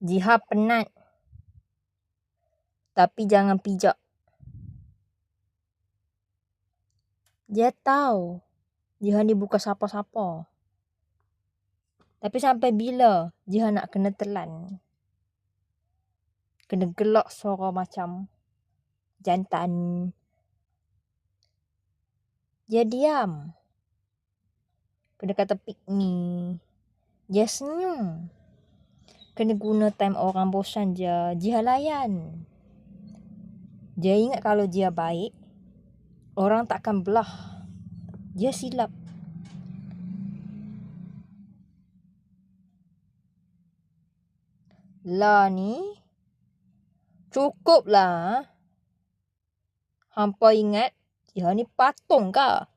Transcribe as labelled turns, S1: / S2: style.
S1: Jiha penat. Tapi jangan pijak. Dia tahu Jiha ni bukan siapa-siapa. Tapi sampai bila Jiha nak kena telan? Kena gelak suara macam jantan. Dia diam. Kena kata pick me. Dia senyum. Kena guna time orang bosan je. Jiha layan. Dia ingat kalau dia baik, orang takkan belah. Dia silap. Lah ni, cukuplah. Hampa ingat Jiha ni patung kah?